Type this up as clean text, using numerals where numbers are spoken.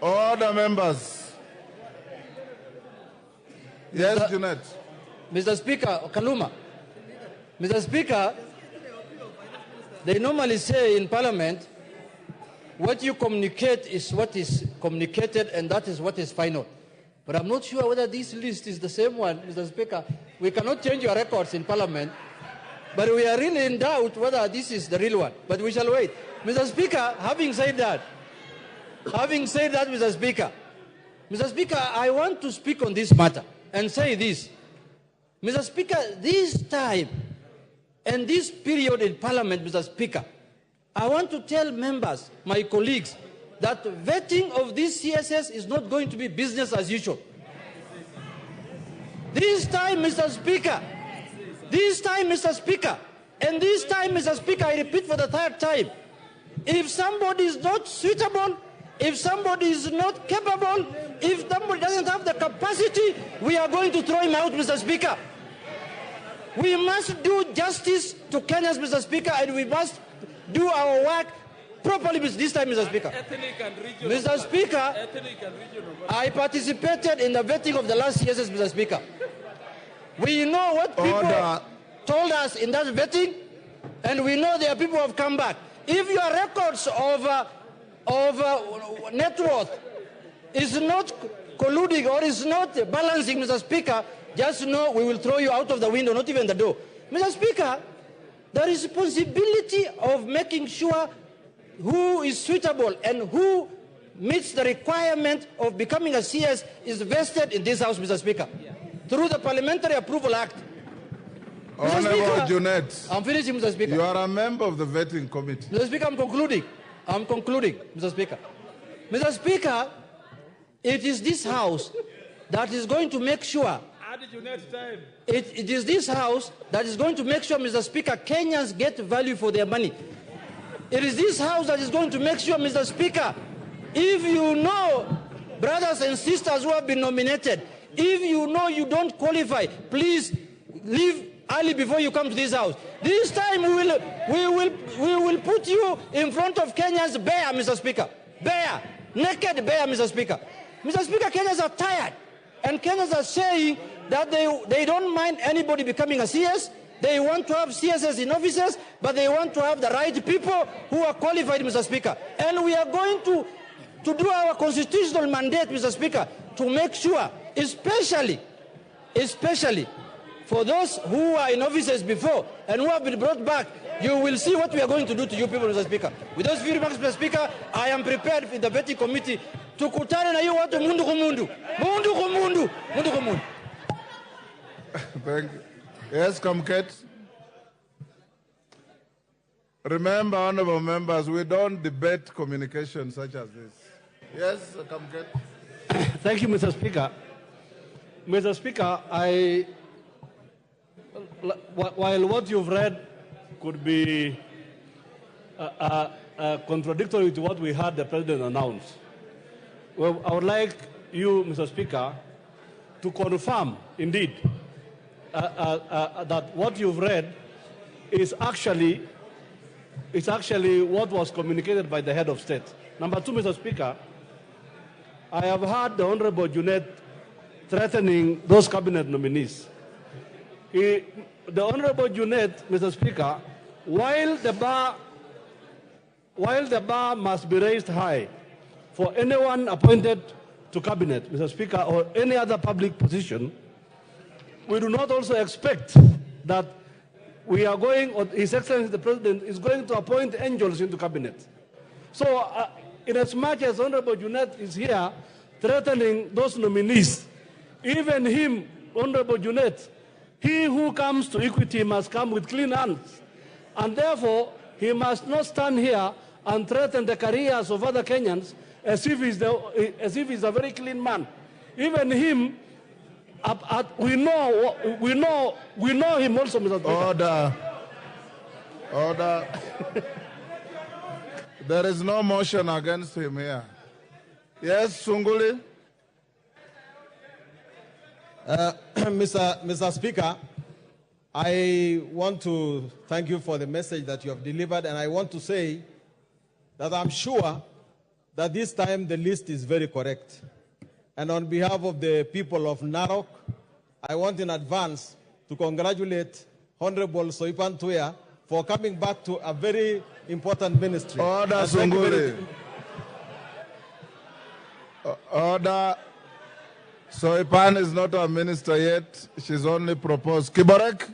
Order, members. Yes, Junet. Mr. Speaker, Kaluma. Mr. Speaker, they normally say in Parliament, what you communicate is what is communicated, and that is what is final. But I'm not sure whether this list is the same one, Mr. Speaker. We cannot change your records in Parliament, but we are really in doubt whether this is the real one. But we shall wait. Mr. Speaker, having said that, Mr. Speaker, I want to speak on this matter and say this. Mr. Speaker, this time and this period in Parliament, Mr. Speaker, I want to tell members, my colleagues, that vetting of this CSS is not going to be business as usual. This time, Mr. Speaker, and this time, Mr. Speaker, I repeat for the third time, if somebody is not suitable, if somebody is not capable, if somebody doesn't have the capacity, we are going to throw him out, Mr. Speaker. We must do justice to Kenyans, Mr. Speaker, and we must do our work properly this time, Mr. Speaker. Mr. Speaker, I participated in the vetting of the last CSS, Mr. Speaker. We know what people told us in that vetting, and we know there are people who have come back. If your records of net worth is not colluding or is not balancing, Mr. Speaker, just know we will throw you out of the window, not even the door. Mr. Speaker, the responsibility of making sure who is suitable and who meets the requirement of becoming a CS is vested in this House, Mr. Speaker, through the Parliamentary Approval Act. Honorable Junet, I'm finishing, Mr. Speaker. You are a member of the vetting committee. Mr. Speaker, I'm concluding, Mr. Speaker. Mr. Speaker, it is this House that is going to make sure it is this House that is going to make sure, Mr. Speaker, Kenyans get value for their money. It is this House that is going to make sure, Mr. Speaker, if you know brothers and sisters who have been nominated, if you know you don't qualify, please leave early before you come to this House. This time we will put you in front of Kenyans bare, Mr. Speaker. Bare. Naked bare, Mr. Speaker. Mr. Speaker, Kenyans are tired. And Kenyans are saying that they don't mind anybody becoming a CS. They want to have CSS in offices, but they want to have the right people who are qualified, Mr. Speaker. And we are going to do our constitutional mandate, Mr. Speaker, to make sure, especially for those who are in offices before and who have been brought back, you will see what we are going to do to you people, Mr. Speaker. With those few remarks, Mr. Speaker, I am prepared in the vetting committee to kutana na hiyo watu mundu kumundu. Thank you. Yes, Kamket. Remember, honorable members, we don't debate communication such as this. Yes, Kamket. Thank you, Mr. Speaker. Mr. Speaker, while what you've read could be contradictory to what we heard the President announce, well, I would like you, Mr. Speaker, to confirm, indeed, that what you've read is actually what was communicated by the head of state. Number two, Mr. Speaker, I have heard the Honorable Junet threatening those cabinet nominees. The Honorable Junet, Mr. Speaker, while the bar must be raised high for anyone appointed to cabinet, Mr. Speaker, or any other public position, we do not also expect that we are going, or His Excellency the President is going to appoint angels into cabinet. So, in as much as Honorable Junet is here threatening those nominees, even him, Honorable Junet, he who comes to equity must come with clean hands. And therefore, he must not stand here and threaten the careers of other Kenyans as if he's a very clean man. Even him, we know him also, Mr. Speaker. Order. There is no motion against him here. Yes, Sunguli. Mr. Speaker, I want to thank you for the message that you have delivered, and I want to say that I'm sure that this time the list is very correct. And on behalf of the people of Narok, I want in advance to congratulate Honorable Soipan Tuya for coming back to a very important ministry. Order, Sunguri. Order. Soipan is not a minister yet. She's only proposed. Kiborek?